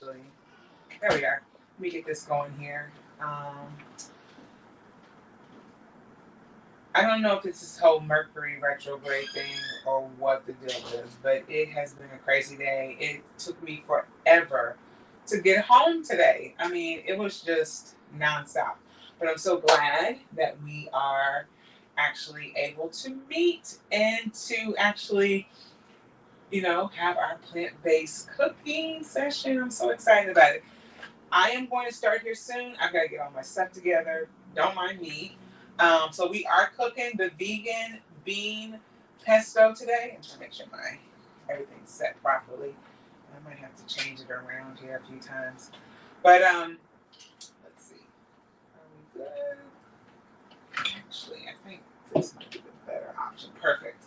actually. There we are. Let me get this going here. I don't know if it's this whole Mercury retrograde thing or what the deal is, but it has been a crazy day. It took me forever to get home today. I mean, it was just nonstop. But I'm so glad that we are actually able to meet and to actually, have our plant-based cooking session. I'm so excited about it. I am going to start here soon. I've got to get all my stuff together. Don't mind me. So we are cooking the vegan bean pesto today. I'm trying to make sure everything's set properly. I might have to change it around here a few times. But let's see. Are we good? Actually, I think this might be the better option. Perfect.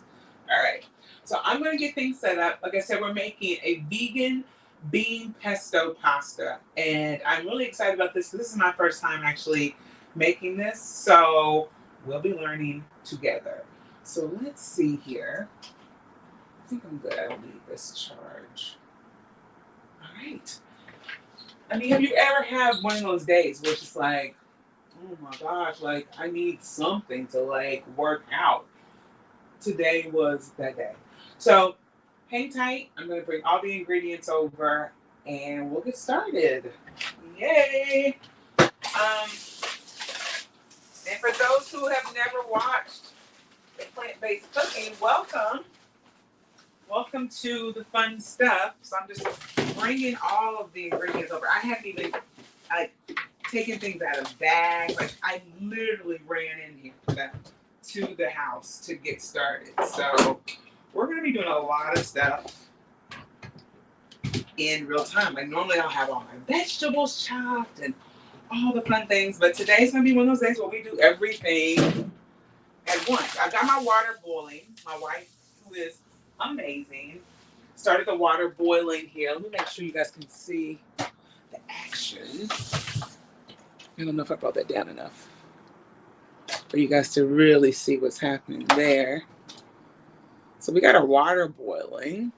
All right. So I'm going to get things set up. Like I said, we're making a vegan bean pesto pasta. And I'm really excited about this because this is my first time actually making this. So we'll be learning together. So let's see here. I think I'm good. I'll leave this charge. All right. I mean, have you ever had one of those days where it's just like, oh my gosh, like I need something to like work out? Today was that day. So hang tight. I'm going to bring all the ingredients over and we'll get started. Yay! And for those who have never watched the plant-based cooking, welcome. Welcome to the fun stuff. So I'm just bringing all of the ingredients over. I haven't even taken things out of bags. Like I literally ran in here to the house to get started. So we're going to be doing a lot of stuff in real time. Like normally I'll have all my vegetables chopped and all the fun things, but today's going to be one of those days where we do everything at once. I've got my water boiling. My wife, who is amazing, started the water boiling here. Let me make sure you guys can see the action. I don't know if I brought that down enough for you guys to really see what's happening there. So we got our water boiling.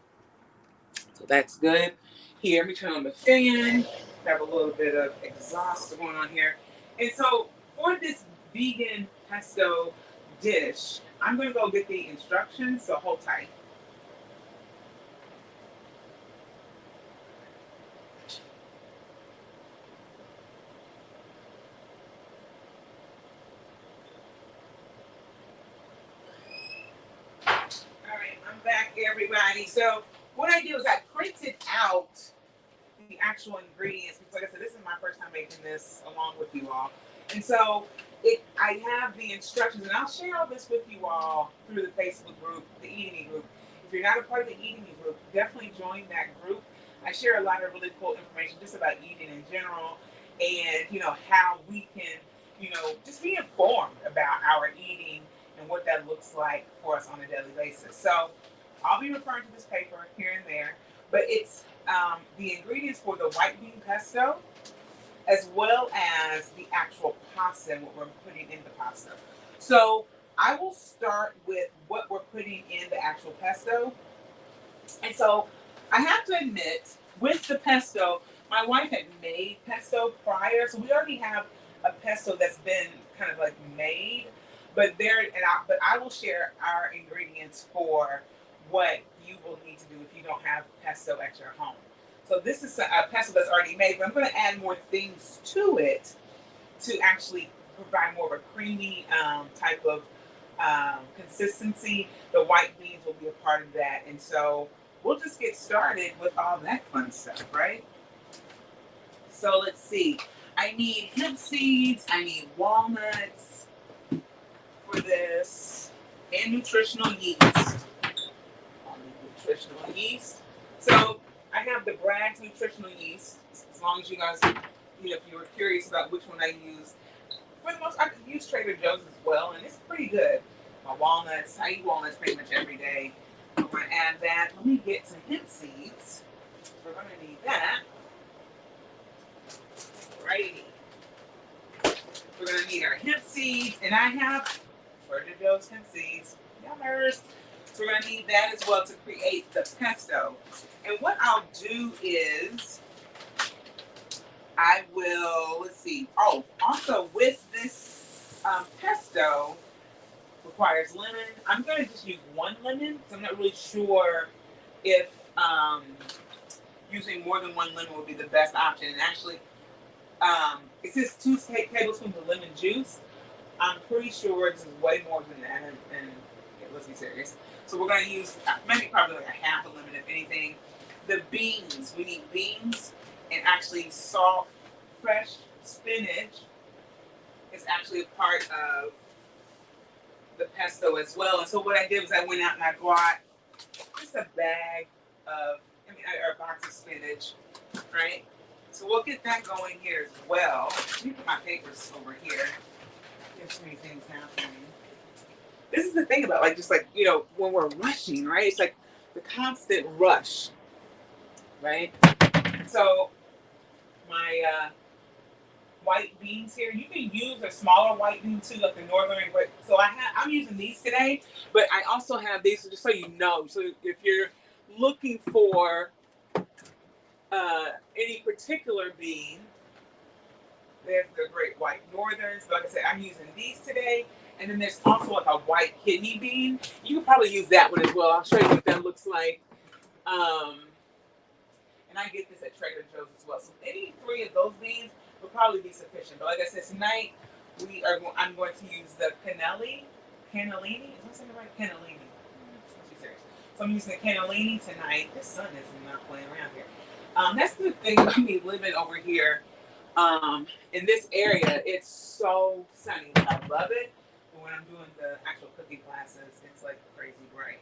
So that's good. Here, let me turn on the fan. Have a little bit of exhaust going on here. And so for this vegan pesto dish, I'm going to go get the instructions, so hold tight. Back, everybody. So what I do is I printed out the actual ingredients because, like I said, this is my first time making this along with you all, and so I have the instructions, and I'll share all this with you all through the Facebook group, the Eating Me group. If you're not a part of the Eating Me group, definitely join that group. I share a lot of really cool information just about eating in general, and how we can just be informed about our eating and what that looks like for us on a daily basis. So I'll be referring to this paper here and there, but it's the ingredients for the white bean pesto, as well as the actual pasta and what we're putting in the pasta. So I will start with what we're putting in the actual pesto. And so I have to admit, with the pesto, my wife had made pesto prior, so we already have a pesto that's been kind of like made. But I will share our ingredients for what you will need to do if you don't have pesto at your home. So this is a pesto that's already made, but I'm going to add more things to it to actually provide more of a creamy type of consistency. The white beans will be a part of that. And so we'll just get started with all that fun stuff, right? So let's see. I need hemp seeds. I need walnuts for this, and nutritional yeast. Nutritional yeast. So I have the Bragg's nutritional yeast. As long as you guys, if you were curious about which one I use, for the most, I could use Trader Joe's as well, and it's pretty good. My walnuts, I eat walnuts pretty much every day. I'm going to add that. Let me get some hemp seeds. We're going to need that. Righty. We're going to need our hemp seeds, and I have Trader Joe's hemp seeds. Yummers. So we're going to need that as well to create the pesto. And what I'll do is I will, let's see. Oh, also with this pesto requires lemon. I'm going to just use one lemon because I'm not really sure if using more than one lemon would be the best option. And actually, it says 2 tablespoons of lemon juice. I'm pretty sure this is way more than that. And yeah, let's be serious. So we're going to use maybe probably like a half a lemon, if anything. The beans, we need beans, and actually salt, fresh spinach is actually a part of the pesto as well. And so what I did was I went out and I bought just a bag of, or a box of spinach, right? So we'll get that going here as well. Let me put my papers over here. There's so many things happening. This is the thing about just when we're rushing, right? It's like the constant rush, right? So my white beans here, you can use a smaller white bean too, like the northern. But so I'm using these today, but I also have these just so you know. So if you're looking for any particular bean, there's the great white northerns. But like I said, I'm using these today. And then there's also like a white kidney bean. You can probably use that one as well. I'll show you what that looks like. And I get this at Trader Joe's as well. So any 3 of those beans will probably be sufficient. But like I said, tonight I'm going to use the cannellini. Cannellini? Is that something right? Cannellini. Let's be serious. So I'm using the cannellini tonight. The sun is not playing around here. That's the thing with me living over here in this area. It's so sunny. I love it. But when I'm doing the actual cooking classes, it's like crazy bright.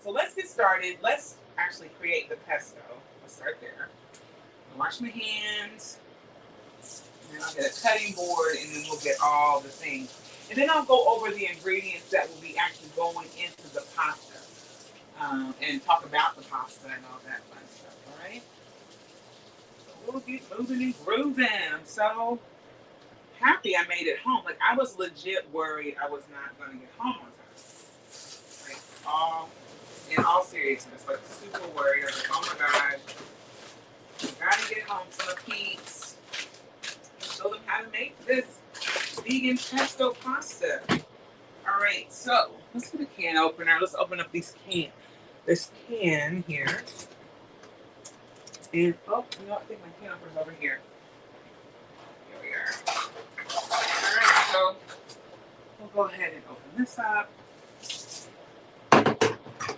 So let's get started. Let's actually create the pesto. Let's start there. I'll wash my hands. And then I'll get a cutting board, and then we'll get all the things. And then I'll go over the ingredients that will be actually going into the pasta. And talk about the pasta and all that fun stuff, all right? So we'll get moving and grooving. I'm so happy I made it home. Like, I was legit worried I was not going to get home on time. Like, in all seriousness, like super worried. I was like, oh my gosh, I gotta get home to my peeps and show them how to make this vegan pesto pasta. All right, so let's get a can opener. Let's open up this can here. And I think my can opener's over here. Here we are. All right, so we'll go ahead and open this up.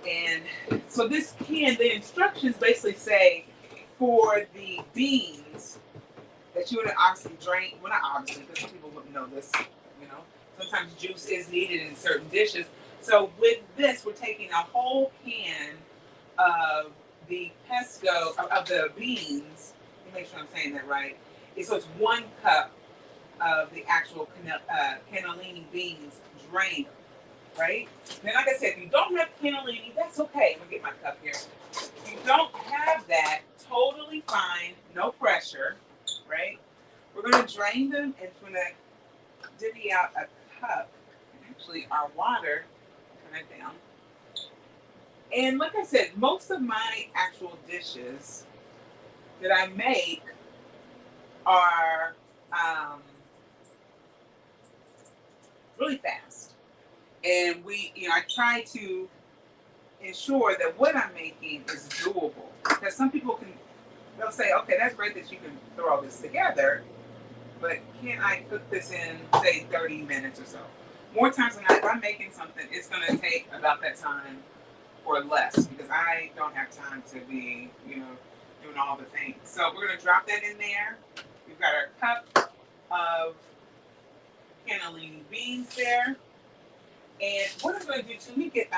And so this can, the instructions basically say for the beans that you would obviously drain. Well, not obviously, because some people wouldn't know this, Sometimes juice is needed in certain dishes. So with this, we're taking a whole can of the pesto, of the beans. Let me make sure I'm saying that right. So it's 1 cup of the actual cannellini beans drained. Right? Then, like I said, if you don't have cannellini, that's okay. I'm going to get my cup here. If you don't have that, totally fine. No pressure. Right? We're going to drain them, and we're going to divvy out a cup. And actually, our water, turn it down. And like I said, most of my actual dishes that I make are really fast. And I try to ensure that what I'm making is doable. Because some people they'll say, okay, that's great that you can throw this together, but can I cook this in, say, 30 minutes or so? More times than not, if I'm making something, it's going to take about that time or less, because I don't have time to be, doing all the things. So we're going to drop that in there. We've got our cup of cannellini beans there. And what I'm going to do too, let me get,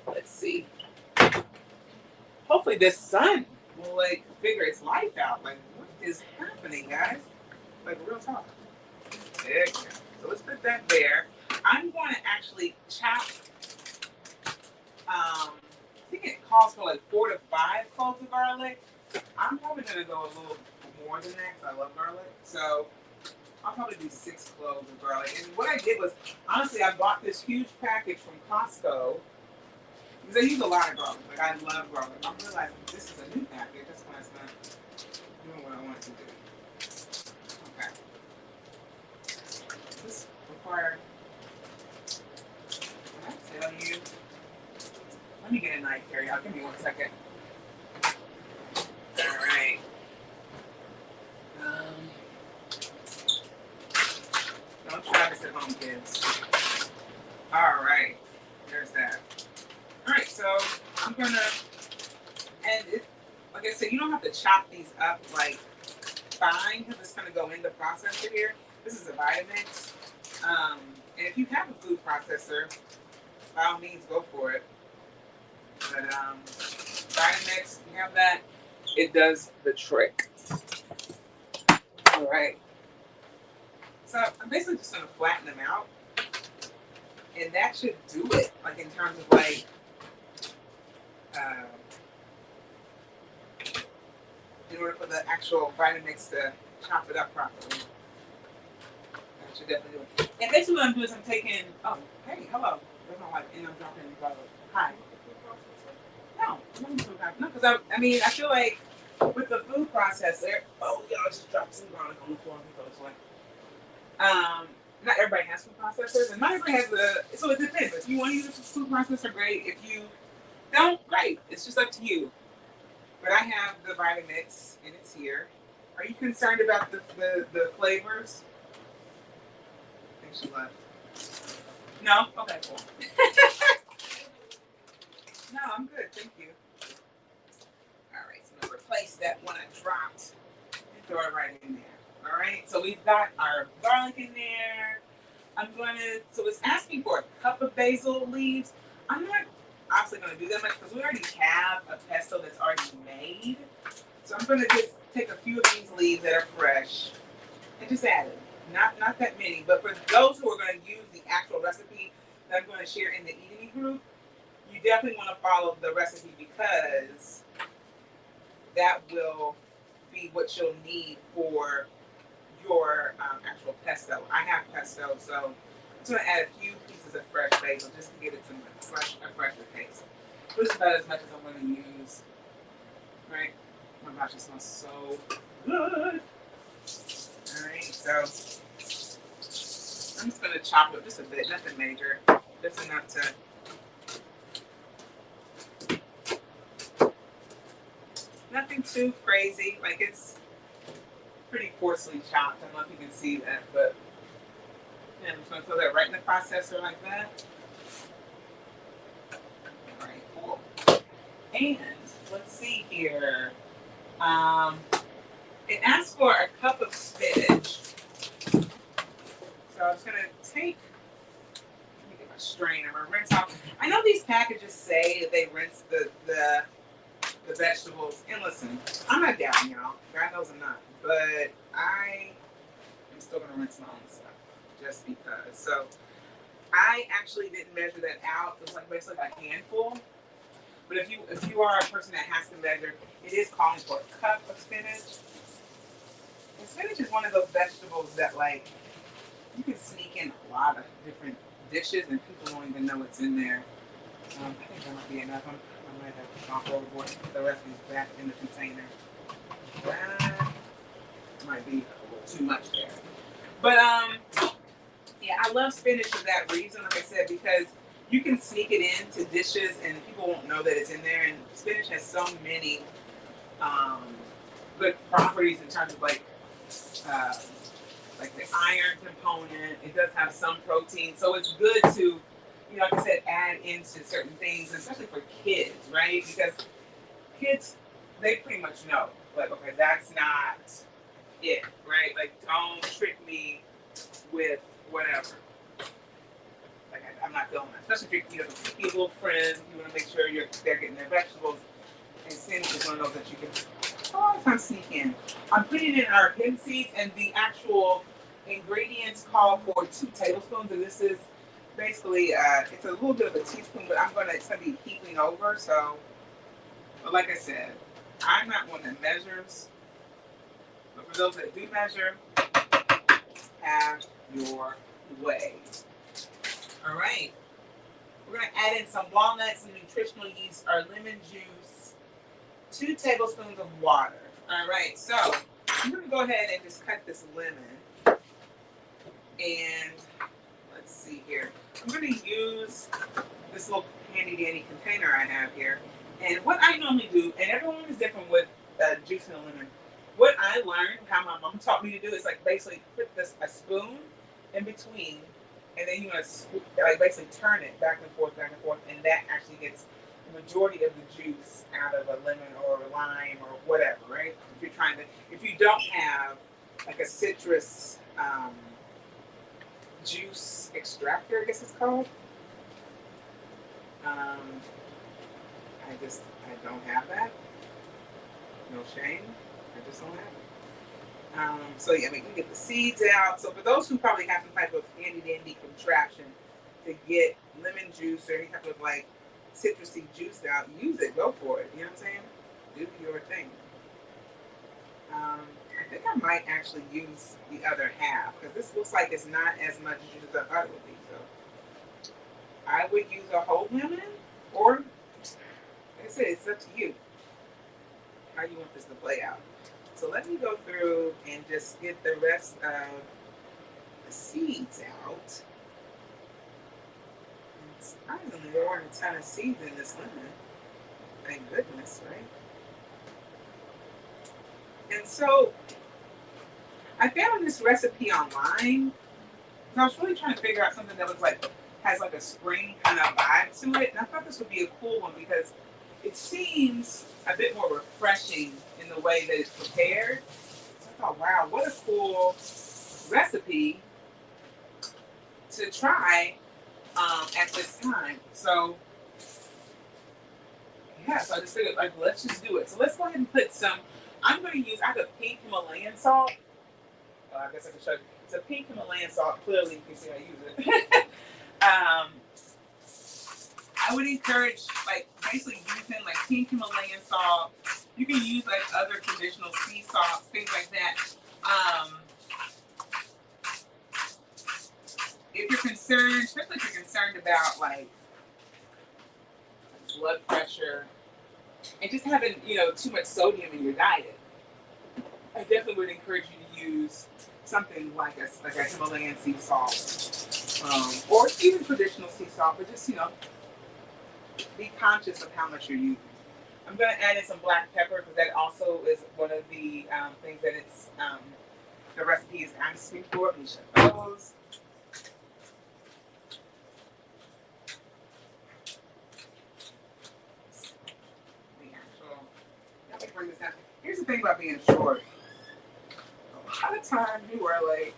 let's see. Hopefully this sun will figure its life out. Like, what is happening, guys? Like, real talk. There you go. So let's put that there. I'm going to actually chop, I think it calls for 4 to 5 cloves of garlic. I'm probably going to go a little more than that because I love garlic. So I'll probably do 6 cloves of garlic. And what I did was, honestly, I bought this huge package from Costco because I use a lot of garlic. Like, I love garlic. I'm realizing this is a new package. That's why it's not doing what I want to do. Okay. This require. Can I tell you? Let me get a knife here, y'all. Give me 1 second. All right. Don't try this at home, kids. All right. There's that. All right. So I'm gonna, and it, like I said, you don't have to chop these up like fine because it's gonna go in the processor here. This is a Vitamix. And if you have a food processor, by all means, go for it. But Vitamix, you have that, it does the trick. All right. So I'm basically just gonna flatten them out, and that should do it. Like in terms of like, in order for the actual Vitamix to chop it up properly. That should definitely do it. And basically what I'm doing is I'm taking, oh, hey, hello. There's my wife, and I'm dropping the bottle. Hi. No, because I mean, I feel like with the food processor, oh, y'all just dropped some garlic on the floor. Let me go this way. Not everybody has food processors, and not everybody has so it depends. If you want to use a food processor, great. If you don't, great. It's just up to you. But I have the Vitamix, and it's here. Are you concerned about the flavors? I think she left. No? Okay, cool. No, I'm good. Thank you. All right, so I'm going to replace that one I dropped and throw it right in there. All right, so we've got our garlic in there. So it's asking for a cup of basil leaves. I'm not obviously going to do that much because we already have a pesto that's already made. So I'm going to just take a few of these leaves that are fresh and just add them. Not that many, but for those who are going to use the actual recipe that I'm going to share in the eating group, you definitely want to follow the recipe because that will be what you'll need for your actual pesto. I have pesto, so I'm just going to add a few pieces of fresh basil just to give it some a fresher taste. This is about as much as I'm going to use. Right? Oh my gosh, it smells so good. Alright, so I'm just going to chop it just a bit, nothing major, just enough to. Nothing too crazy, like it's pretty coarsely chopped. I don't know if you can see that, but yeah, I'm just going to throw that right in the processor like that. All right, cool. And let's see here. It asks for a cup of spinach. So I'm just going to take, let me get my strainer, I'm going to rinse off. I know these packages say that they rinse the vegetables. And listen, I'm not doubting y'all. God knows I'm not. But I am still going to rinse my own stuff just because. So I actually didn't measure that out. It was like basically a handful. But if you are a person that has to measure, it is calling for a cup of spinach. And spinach is one of those vegetables that like you can sneak in a lot of different dishes and people won't even know what's in there. I think that might be enough. I might have gone overboard. The rest is back in the container. That might be a little too much there. But yeah, I love spinach for that reason, like I said, because you can sneak it into dishes and people won't know that it's in there. And spinach has so many good properties in terms of like the iron component. It does have some protein, so it's good to, you know, like I said, add into certain things, especially for kids, right? Because kids, they pretty much know, like, okay, that's not it, right? Like, don't trick me with whatever. Like, I'm not feeling that. Especially if you're, picky little friends, you want to make sure they're getting their vegetables. And spinach is one of those that you can a lot of times sneak in. I'm putting in our hemp seeds, and the actual ingredients call for 2 tablespoons, and this is basically it's a little bit of a teaspoon, but it's gonna be heaping over. So, but like I said, I'm not one that measures, but for those that do measure, have your way. All right, we're gonna add in some walnuts and nutritional yeast, our lemon juice, 2 tablespoons of water. All right, so I'm going to go ahead and just cut this lemon. And let's see here. I'm going to use this little handy dandy container I have here. And what I normally do, and everyone is different with juicing a lemon. What I learned, how my mom taught me to do, is like basically put a spoon in between, and then you want to like basically turn it back and forth, and that actually gets the majority of the juice out of a lemon or a lime or whatever, right? If you don't have like a citrus juice extractor, I guess it's called. I don't have that. No shame. I just don't have it. So yeah, we can get the seeds out. So for those who probably have some type of handy dandy contraption to get lemon juice or any type of like citrusy juice out, use it. Go for it. You know what I'm saying? Do your thing. I think I might actually use the other half because this looks like it's not as much juice as I thought it would be. So I would use a whole lemon, or like I said, it's up to you how you want this to play out. So let me go through and just get the rest of the seeds out. And surprisingly, there weren't a ton of seeds in this lemon. Thank goodness, right? And so I found this recipe online. I was really trying to figure out something that was like has like a spring kind of vibe to it, and I thought this would be a cool one because it seems a bit more refreshing in the way that it's prepared. So I thought, wow, what a cool recipe to try at this time. So yeah, so I just figured like let's just do it. So let's go ahead and put some. I have a pink Himalayan salt. I guess I can show you. It's a pink Himalayan salt. Clearly, you can see I use it. I would encourage, like, basically using, like, pink Himalayan salt. You can use, like, other traditional sea salts, things like that. If you're concerned, especially if you're concerned about, like, blood pressure and just having, too much sodium in your diet, I definitely would encourage you to use something like a Himalayan sea salt, or even traditional sea salt, but just, be conscious of how much you're using. I'm going to add in some black pepper because that also is one of the things that the recipe is asking for. Let me shut those. Let me bring this down. Here's the thing about being short. A lot of times you are like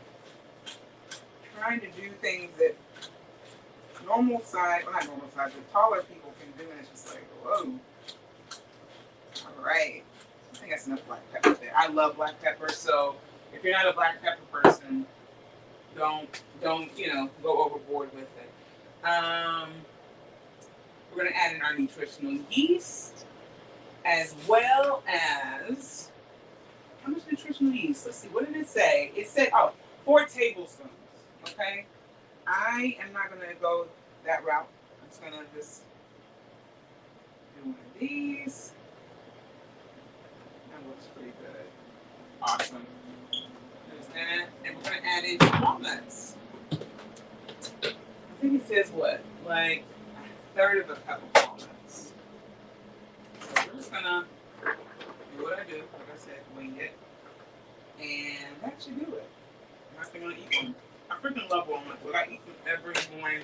trying to do things that not normal size, but taller people can do, and it's just like, whoa. All right. I think that's enough black pepper there. I love black pepper, so if you're not a black pepper person, don't go overboard with it. We're going to add in our nutritional yeast, as well as, how much nutritional yeast? Let's see, what did it say? It said, 4 tablespoons, okay? I am not going to go that route. I'm just going to just do one of these. That looks pretty good. Awesome. There's that. And we're going to add in walnuts. I think it says what? Like a third of a cup of walnuts. So we're just going to do what I do. Like I said, wing it. And that should do it. I'm not going to eat one. I freaking love walnuts. But I eat them every morning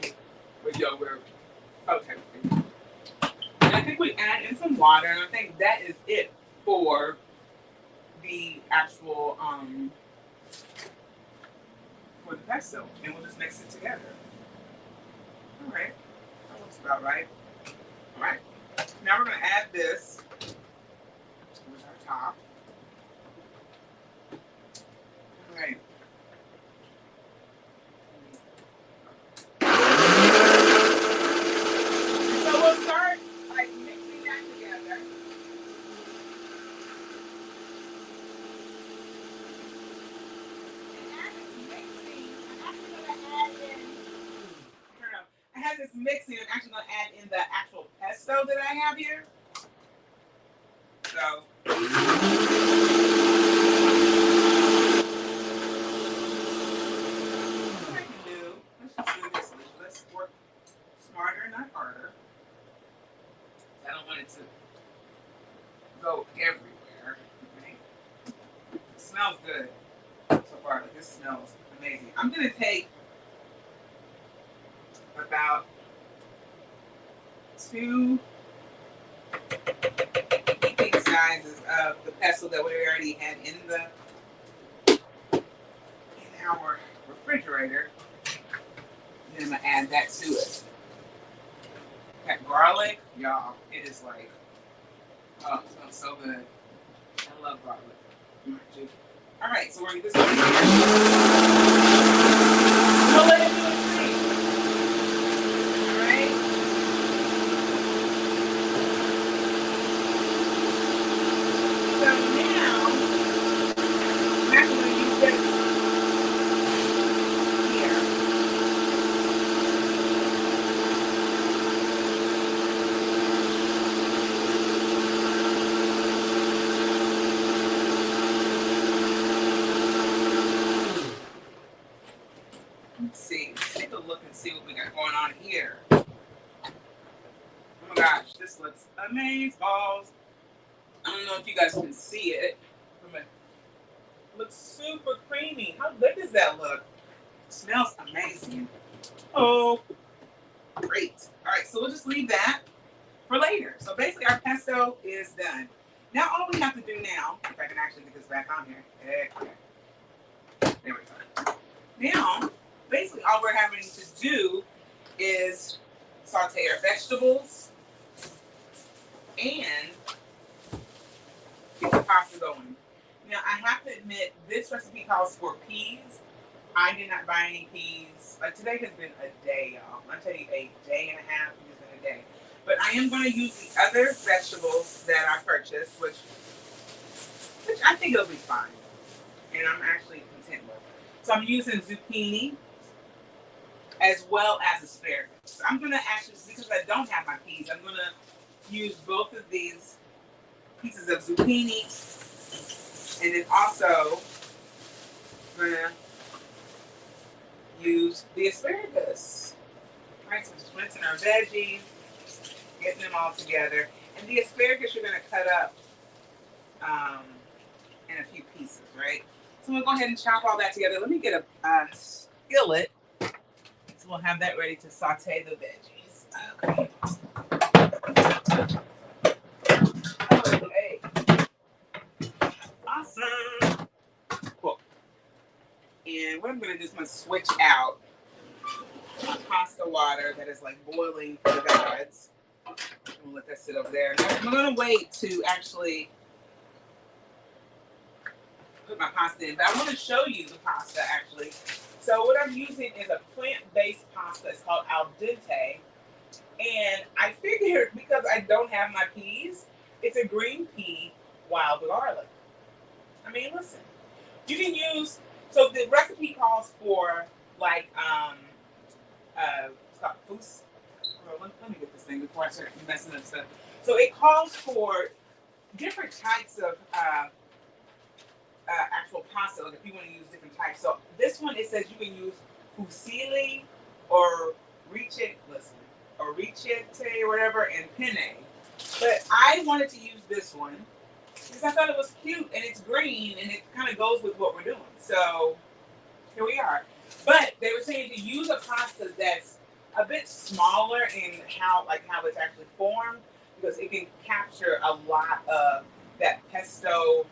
with yogurt. Okay. And I think we add in some water, and I think that is it for the actual for the pesto. And we'll just mix it together. All right. That looks about right. All right. Now we're going to add this with our top. All right. So we'll start like mixing that together. And as it's mixing, I'm actually going to add in, this mixing, I'm actually going to add in the actual pesto that I have here. So. it to go everywhere. Okay. It smells good so far. Like, this smells amazing. I'm gonna take about 2 big sizes of the pesto that we already had in our refrigerator. And then I'm gonna add that to it. That garlic, y'all, it is like, oh, it smells so good. I love garlic. All right, so we're gonna get this over here. I'm gonna let it do its thing. All right. So now, I'm actually gonna use this here. Let's see. Let's take a look and see what we got going on here. Oh my gosh, this looks amazing, balls. I don't know if you guys can see it. It looks super creamy. How good does that look? It smells amazing. Oh, great. All right, so we'll just leave that for later. So basically our pesto is done. Now all we have to do now, if I can actually get this back on here. Okay. There we go. Now, basically all we're having to do is saute our vegetables and get the pasta going. Now I have to admit, this recipe calls for peas. I did not buy any peas. Today has been a day, y'all. I'll tell you, a day and a half. It's been a day. But I am going to use the other vegetables that I purchased, which I think it'll be fine. And I'm actually content with. So I'm using zucchini as well as asparagus. So I'm going to actually, because I don't have my peas, I'm going to use both of these pieces of zucchini. And then also, I'm going to use the asparagus. All right, so just rinsing our veggies, getting them all together. And the asparagus you're going to cut up in a few pieces, right? So we'll go ahead and chop all that together. Let me get a skillet. So we'll have that ready to saute the veggies. Okay. Okay. Awesome. Cool. And what I'm going to do is I'm going to switch out my pasta water that is like boiling for the gods. I'm going to let that sit over there. Now, I'm going to wait to actually put my pasta in, but I want to show you the pasta actually. So what I'm using is a plant-based pasta. It's called al dente, and I figured because I don't have my peas, it's a green pea wild garlic. I mean, listen, you can use. So the recipe calls for like it's called fus. Let me get this thing before I start messing up stuff. So it calls for different types of actual pasta, like if you want to use different types. So this one, it says you can use fusilli or ricette, or whatever, and penne. But I wanted to use this one because I thought it was cute and it's green and it kind of goes with what we're doing. So here we are. But they were saying to use a pasta that's a bit smaller in how it's actually formed, because it can capture a lot of that pesto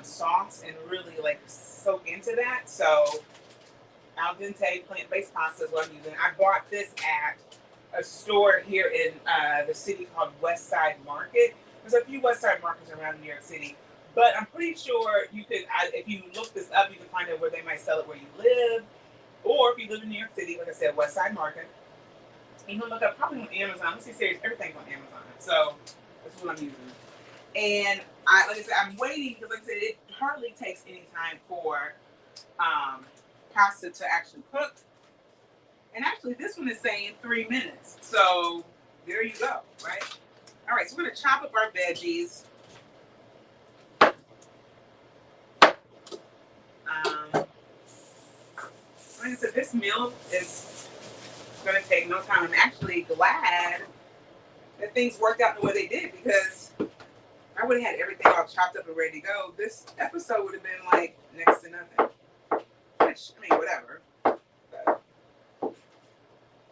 sauce and really like soak into that. So al dente plant-based pasta is what I'm using. I bought this at a store here in the city called West Side Market. There's a few West Side markets around New York City, but I'm pretty sure you could, if you look this up, you can find out where they might sell it where you live, or if you live in New York City, like I said, West Side Market. You can look up probably on Amazon. Let's see, serious, everything's on Amazon. So that's what I'm using. And like I said, I'm waiting because, like I said, it hardly takes any time for pasta to actually cook. And actually, this one is saying 3 minutes. So there you go, right? All right, so we're going to chop up our veggies. Like I said, this meal is going to take no time. I'm actually glad that things worked out the way they did, because I would have had everything all chopped up and ready to go. This episode would have been like next to nothing. Which, I mean, whatever.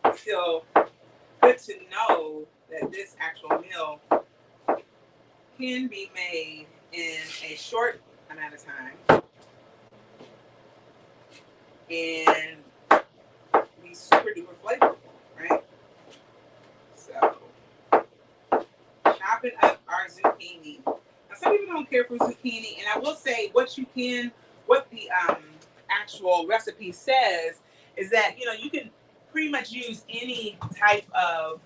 But still good to know that this actual meal can be made in a short amount of time and be super duper flavorful, right? So, chopping up our zucchini. Now, some people don't care for zucchini, and I will say what the actual recipe says is that you can pretty much use any type of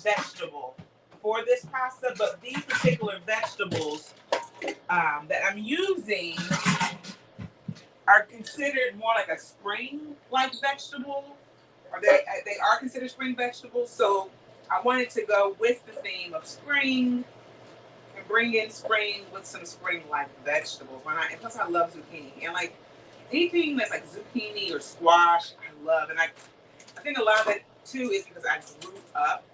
vegetable for this pasta, but these particular vegetables that I'm using are considered more like a spring-like vegetable, or they are considered spring vegetables. So I wanted to go with the theme of spring and bring in spring with some spring-like vegetables. And plus, I love zucchini, and like anything that's like zucchini or squash, I love. And I think a lot of it too is because I grew up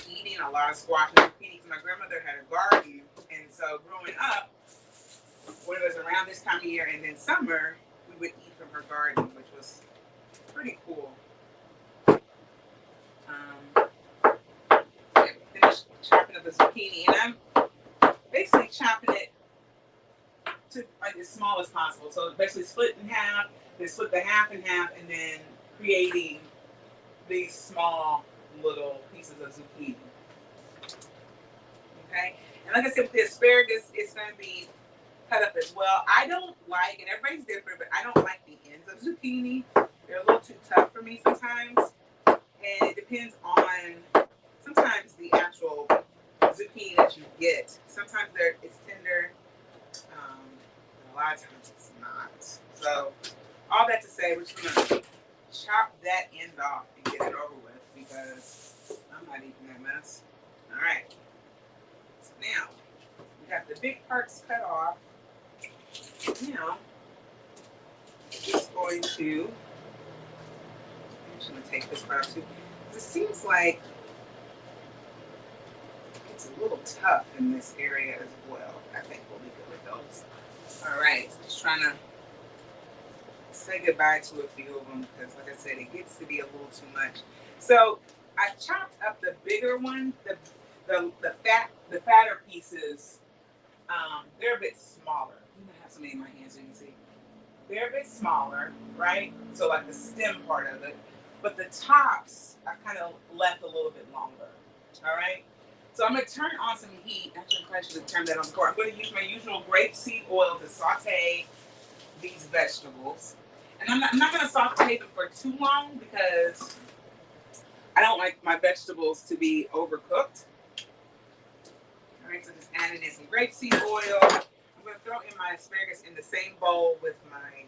eating a lot of squash and zucchini. My grandmother had a garden, and so growing up, when it was around this time of year and then summer, we would eat from her garden, which was pretty cool. Finished chopping up the zucchini, and I'm basically chopping it to like as small as possible. So basically split in half, then split the half in half, and then creating these small little pieces of zucchini. Okay, and like I said, with the asparagus, it's going to be cut up as well. I don't like, and everybody's different, but I don't like the ends of zucchini. They're a little too tough for me sometimes, and it depends on sometimes the actual zucchini that you get. Sometimes it's tender, and a lot of times it's not. So all that to say, we're just gonna chop that end off and get it over with, because I'm not eating that mess. All right. So now we got the big parts cut off. Now, just going to, I'm just going to take this part off too. It seems like it's a little tough in this area as well. I think we'll be good with those. All right, just trying to say goodbye to a few of them, because like I said, it gets to be a little too much. So I chopped up the bigger one, the fatter pieces. They're a bit smaller. I have something in my hands so you can see. They're a bit smaller, right? So like the stem part of it, but the tops I kind of left a little bit longer. All right. So I'm gonna turn on some heat. Actually, I should have turned that on before. I'm gonna use my usual grapeseed oil to saute these vegetables, and I'm not gonna saute them for too long, because I don't like my vegetables to be overcooked. All right, so just adding in some grapeseed oil. I'm going to throw in my asparagus in the same bowl with my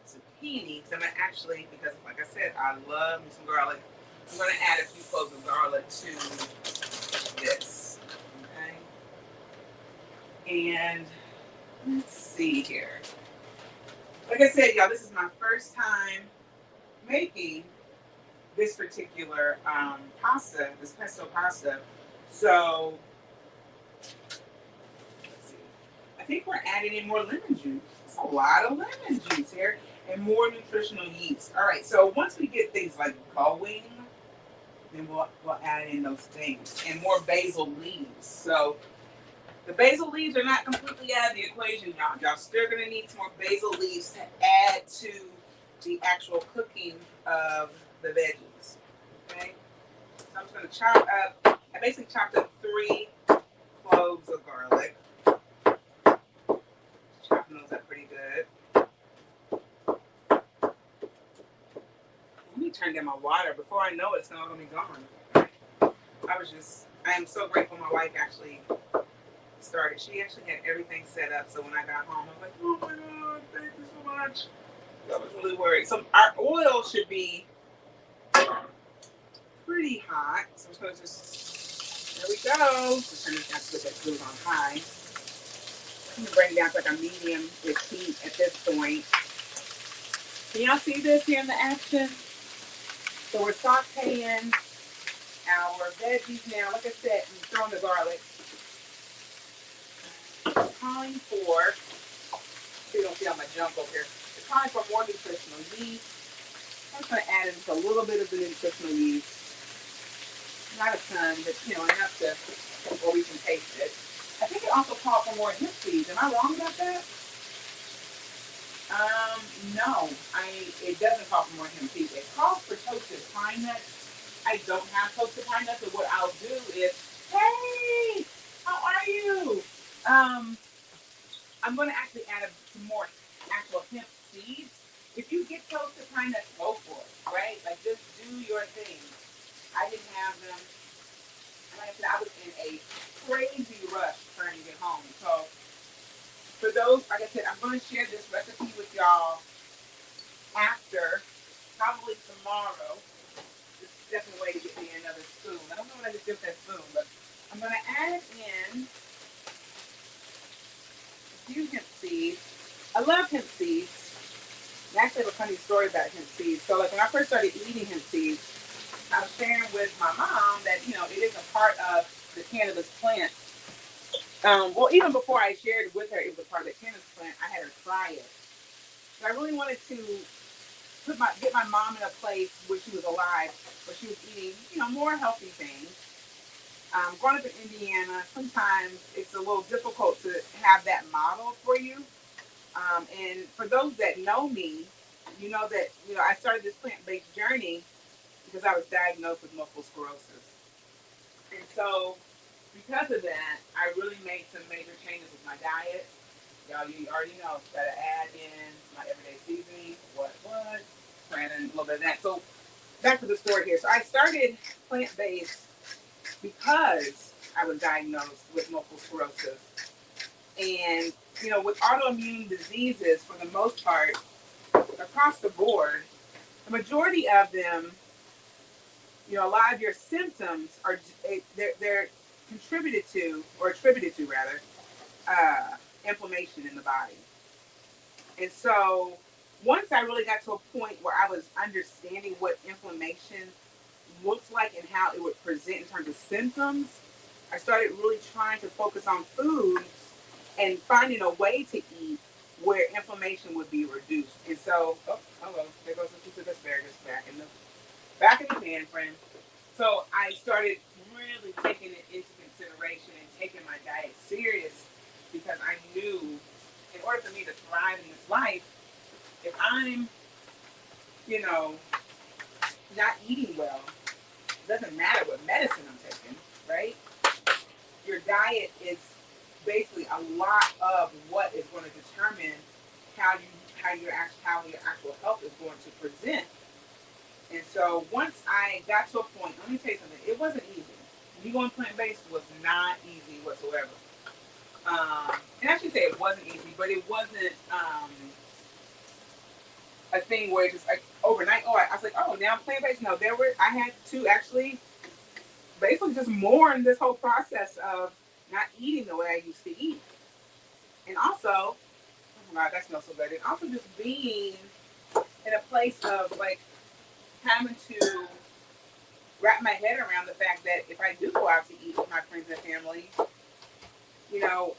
zucchini. So I'm going to actually, because like I said, I love me some garlic. I'm going to add a few cloves of garlic to this. Okay. And let's see here. Like I said, y'all, this is my first time making this particular pasta, this pesto pasta. So let's see. I think we're adding in more lemon juice. It's a lot of lemon juice here, and more nutritional yeast. All right, so once we get things like going, then we'll add in those things, and more basil leaves. So the basil leaves are not completely out of the equation, y'all. Y'all still gonna need some more basil leaves to add to the actual cooking of the veggies. Okay, so I'm just gonna chop up. I basically chopped up 3 cloves of garlic. Chopping those up pretty good. Let me turn down my water. Before I know it, it's gonna be gone. I am so grateful my wife actually started. She actually had everything set up. So when I got home, I was like, oh my God, thank you so much. I was really worried. So our oil should be pretty hot. So I'm just gonna there we go. Just turn this down to put that food on high. I'm gonna bring it down to like a medium-ish heat at this point. Can y'all see this here in the action? So we're sauteing our veggies now. Like I said, I'm throwing the garlic. It's calling for, so you don't see all my junk over here. It's calling for more nutritional yeast. I'm just going to add in just a little bit of the nutritional yeast. Not a ton, but enough to where we can taste it. I think it also called for more hemp seeds. Am I wrong about that? No, it doesn't call for more hemp seeds. It calls for toasted pine nuts. I don't have toasted pine nuts, so what I'll do is, hey, how are you? I'm going to actually add some more actual hemp seeds. If you get toasted pine nuts, go for it, right? Like, just do your thing. I didn't have them. Like I said, I was in a crazy rush trying to get home. So, for those, like I said, I'm going to share this recipe with y'all after, probably tomorrow. This is definitely a way to get me another spoon. I don't know what I just did with that spoon, but I'm going to add in a few hemp seeds. I love hemp seeds. I actually have a funny story about hemp seeds. So, like, when I first started eating hemp seeds, I was sharing with my mom that, it is a part of the cannabis plant. Well, even before I shared with her it was a part of the cannabis plant, I had her try it. So I really wanted to get my mom in a place where she was alive, where she was eating, more healthy things. Growing up in Indiana, sometimes it's a little difficult to have that model for you. And for those that know me, you know that I started this plant-based journey because I was diagnosed with multiple sclerosis, and so because of that, I really made some major changes with my diet. Y'all, you already know, gotta add in my everyday seasoning, what, add in a little bit of that. So back to the story here. So I started plant-based because I was diagnosed with multiple sclerosis. And, with autoimmune diseases, for the most part, across the board, the majority of them, a lot of your symptoms are, they're contributed to, or attributed to rather, inflammation in the body. And so once I really got to a point where I was understanding what inflammation looks like and how it would present in terms of symptoms, I started really trying to focus on foods and finding a way to eat where inflammation would be reduced. And so, oh, hello, there goes a piece of asparagus back in the pan, friend. So I started really taking it into consideration and taking my diet serious because I knew in order for me to thrive in this life, if I'm, not eating well, it doesn't matter what medicine I'm taking, right? Your diet is basically a lot of what is going to determine how your actual health is going to present. And so once I got to a point, let me tell you something, it wasn't easy. Me going plant-based was not easy whatsoever. And I should say it wasn't easy, but it wasn't a thing where it's just like overnight. Oh, I was like, oh, now I'm plant-based. No, I had to actually basically just mourn this whole process of not eating the way I used to eat. And also, oh my God, that smells so good. And also just being in a place of like having to wrap my head around the fact that if I do go out to eat with my friends and family, I'll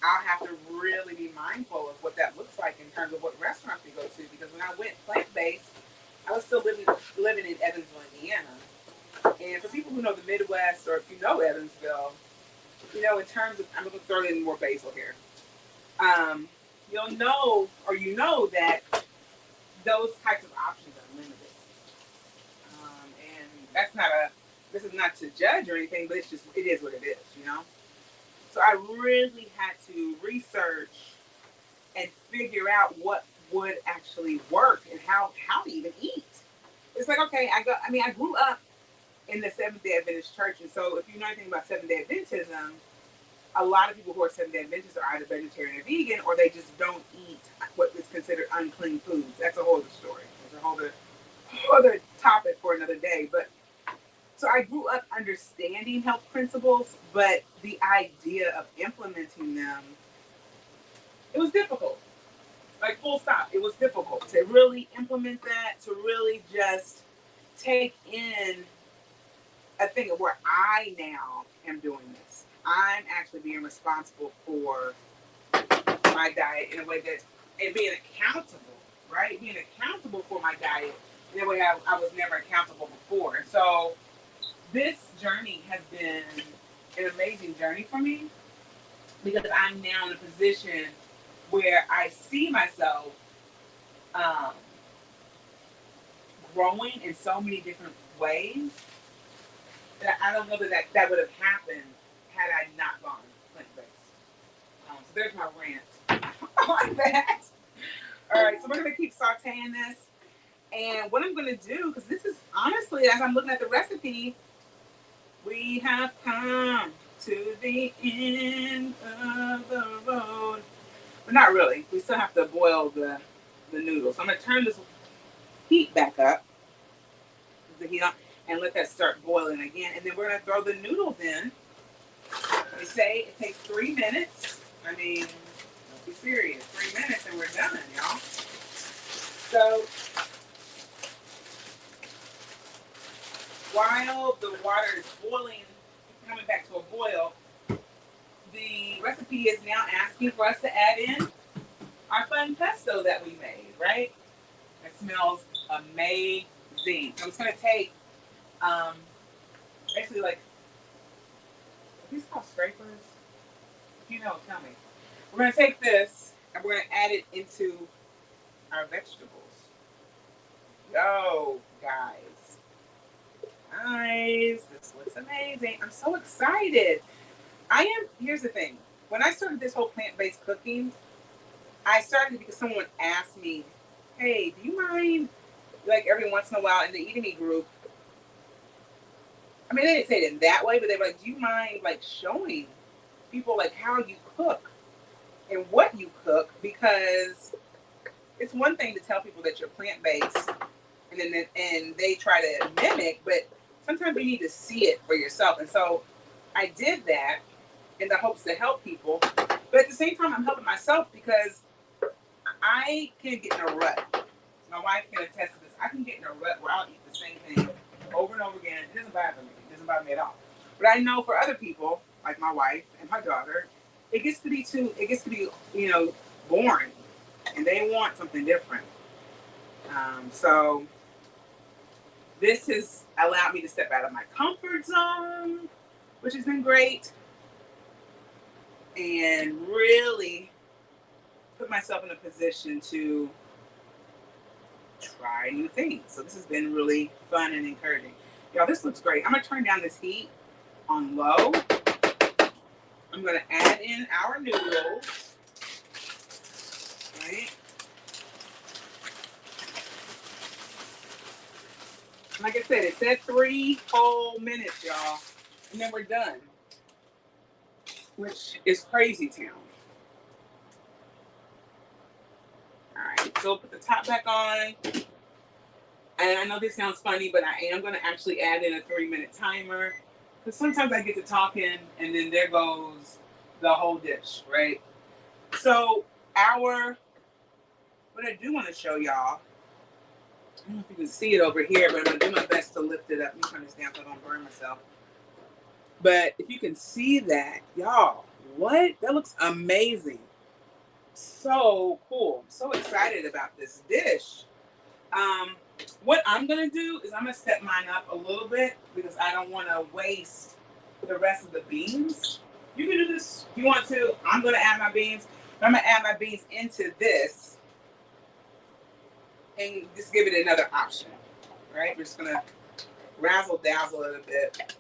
have to really be mindful of what that looks like in terms of what restaurants we go to. Because when I went plant-based, I was still living in Evansville, Indiana. And for people who know the Midwest, or if you know Evansville, in terms of, I'm going to throw in more basil here. You'll know, or that those types of options are limited. And this is not to judge or anything, but it is what it is, So I really had to research and figure out what would actually work and how to even eat. It's like, okay, I grew up in the Seventh-day Adventist church, and so if you know anything about Seventh-day Adventism, a lot of people who are Seventh-day Adventists are either vegetarian or vegan, or they just don't eat what is considered unclean foods. That's a whole other story. That's a whole other topic for another day. But so I grew up understanding health principles, but the idea of implementing them, it was difficult. Like, full stop. It was difficult to really implement that, to really just take in a thing of where I now am doing this. I'm actually being responsible for my diet in a way that, and being accountable, right? Being accountable for my diet in a way I was never accountable before. And so this journey has been an amazing journey for me because I'm now in a position where I see myself growing in so many different ways that I don't know that would have happened had I not gone plant-based. So there's my rant on that. All right, so we're going to keep sauteing this. And what I'm going to do, because this is honestly, as I'm looking at the recipe, we have come to the end of the road. But not really. We still have to boil the noodles. So I'm going to turn this heat back up, the heat on, and let that start boiling again. And then we're going to throw the noodles in. They say it takes 3 minutes. I mean, don't be serious. 3 minutes and we're done, y'all. So while the water is boiling, coming back to a boil, the recipe is now asking for us to add in our fun pesto that we made, right? It smells amazing. So it's going to take, basically like, are these called scrapers? If you know, tell me. We're going to take this and we're going to add it into our vegetables. Yo, guys. Guys, this looks amazing. I'm so excited. Here's the thing. When I started this whole plant-based cooking, I started because someone asked me, hey, do you mind, like every once in a while in the Eat Me group, I mean, they didn't say it in that way, but they were like, do you mind like showing people like how you cook and what you cook? Because it's one thing to tell people that you're plant-based and they try to mimic, but sometimes you need to see it for yourself. And so I did that in the hopes to help people. But at the same time, I'm helping myself because I can get in a rut. My wife can attest to this. I can get in a rut where I'll eat the same thing over and over again. It doesn't bother me. It doesn't bother me at all. But I know for other people, like my wife and my daughter, it gets to be, boring. And they want something different. So this has allowed me to step out of my comfort zone, which has been great. And really put myself in a position to try new things. So this has been really fun and encouraging. Y'all, this looks great. I'm going to turn down this heat on low. I'm going to add in our noodles. Right? Like I said, it said 3 whole minutes, y'all. And then we're done. Which is crazy town. Alright, so put the top back on. And I know this sounds funny, but I am going to actually add in a 3-minute timer. Because sometimes I get to talking and then there goes the whole dish, right? So what I do want to show y'all, I don't know if you can see it over here, but I'm going to do my best to lift it up. Let me turn this down so I don't burn myself. But if you can see that, y'all, what? That looks amazing. So cool. I'm so excited about this dish. What I'm going to do is I'm going to set mine up a little bit because I don't want to waste the rest of the beans. You can do this if you want to. I'm going to add my beans. I'm going to add my beans into this and just give it another option. Right? We're just going to razzle dazzle it a bit.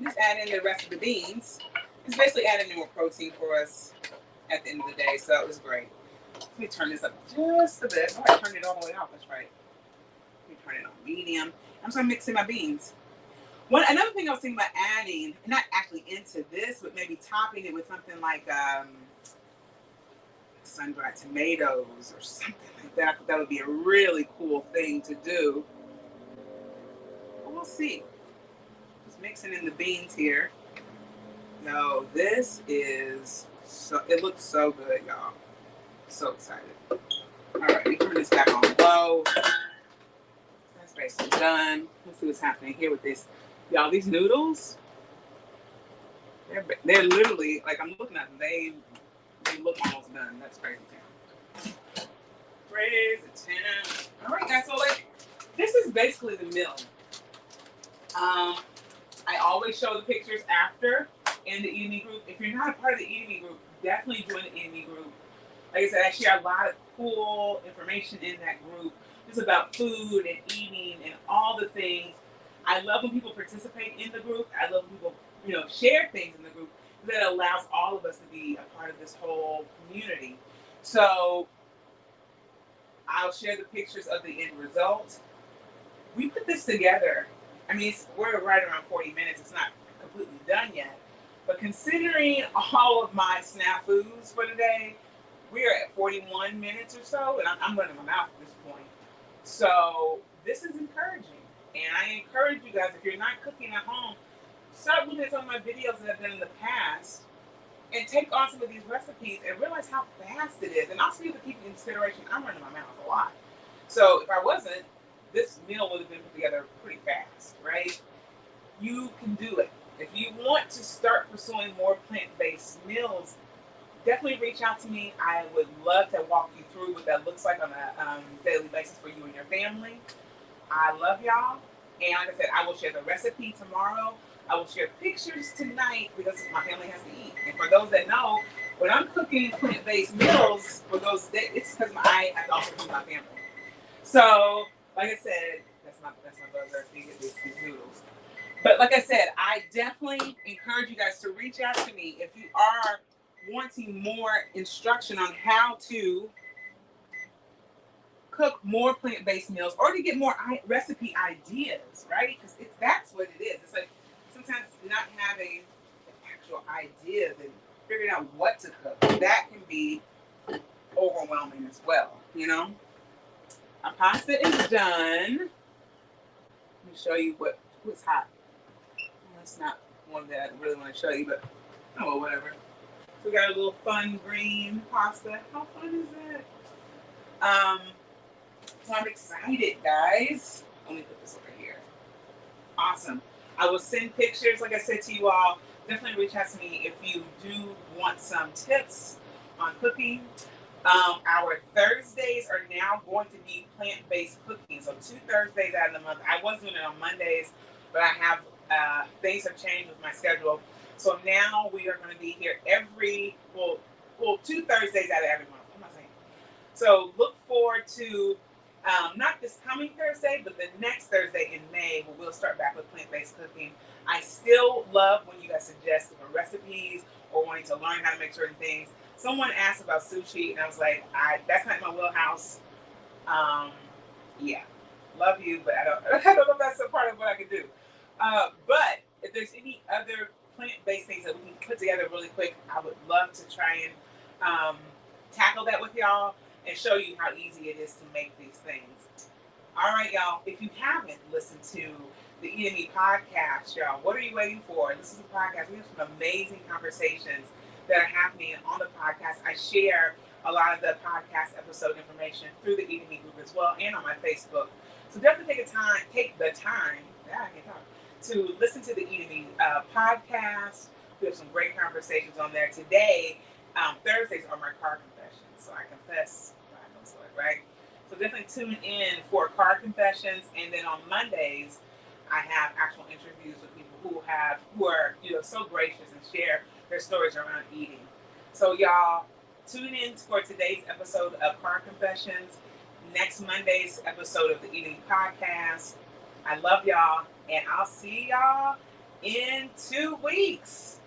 Just add in the rest of the beans. It's basically adding in more protein for us at the end of the day, so it was great. Let me turn this up just a bit. Oh, I turned it all the way off, that's right. Let me turn it on medium. I'm just gonna mix in my beans. Another thing I was thinking about adding, not actually into this, but maybe topping it with something like sun-dried tomatoes or something like that. That would be a really cool thing to do. But we'll see. Mixing in the beans here. No, this is it looks so good, y'all. So excited. All right, let me turn this back on low. That's Okay, so done. Let's see what's happening here with this. Y'all, these noodles, they're literally, like, I'm looking at them, they look almost done. That's crazy town. Crazy town. All right, guys, so, like, this is basically the meal. I always show the pictures after in the Eat Me group. If you're not a part of the Eat Me group, definitely join the Eat Me group. Like I said, I share a lot of cool information in that group. It's about food and eating and all the things. I love when people participate in the group. I love when people, share things in the group that allows all of us to be a part of this whole community. So I'll share the pictures of the end result. We put this together. I mean, we're right around 40 minutes. It's not completely done yet. But considering all of my snafus for today, we are at 41 minutes or so, and I'm running my mouth at this point. So this is encouraging. And I encourage you guys, if you're not cooking at home, start looking at some of my videos that I've done in the past and take on some of these recipes and realize how fast it is. And also you have to keep in consideration, I'm running my mouth a lot. So if I wasn't, this meal would have been put together pretty fast, right? You can do it. If you want to start pursuing more plant-based meals, definitely reach out to me. I would love to walk you through what that looks like on a daily basis for you and your family. I love y'all. And like I said, I will share the recipe tomorrow. I will share pictures tonight because my family has to eat. And for those that know, when I'm cooking plant-based meals for those days, it's because I have to also feed my family. So, like I said, that's my buzzer. These noodles. But like I said, I definitely encourage you guys to reach out to me if you are wanting more instruction on how to cook more plant-based meals or to get more recipe ideas, right? Because that's what it is. It's like sometimes not having actual ideas and figuring out what to cook, that can be overwhelming as well, Our pasta is done. Let me show you what's hot. That's not one that I really want to show you, but whatever. So we got a little fun green pasta. How fun is that? So I'm excited, guys. Let me put this over here. Awesome. I will send pictures, like I said to you all. Definitely reach out to me if you do want some tips on cooking. Our Thursdays are now going to be plant-based cooking. So 2 Thursdays out of the month. I was doing it on Mondays, but I have things have changed with my schedule. So now we are going to be here 2 Thursdays out of every month. What am I saying? So look forward to not this coming Thursday, but the next Thursday in May, where we'll start back with plant-based cooking. I still love when you guys suggest different recipes or wanting to learn how to make certain things. Someone asked about sushi, and I was like, that's not my wheelhouse. Yeah, love you, but I don't know if that's a part of what I can do. But if there's any other plant-based things that we can put together really quick, I would love to try and tackle that with y'all and show you how easy it is to make these things. All right, y'all. If you haven't listened to the Eat Me podcast, y'all, what are you waiting for? This is a podcast. We have some amazing conversations that are happening on the podcast. I share a lot of the podcast episode information through the Eat Me group as well and on my Facebook. So definitely take the time to listen to the Eat Me podcast. We have some great conversations on there. Today, Thursdays are my car confessions. So I confess, right? So definitely tune in for car confessions. And then on Mondays, I have actual interviews with people who are so gracious and share their stories around eating. So y'all, tune in for today's episode of Car Confessions, next Monday's episode of the Eating Podcast. I love y'all, and I'll see y'all in 2 weeks.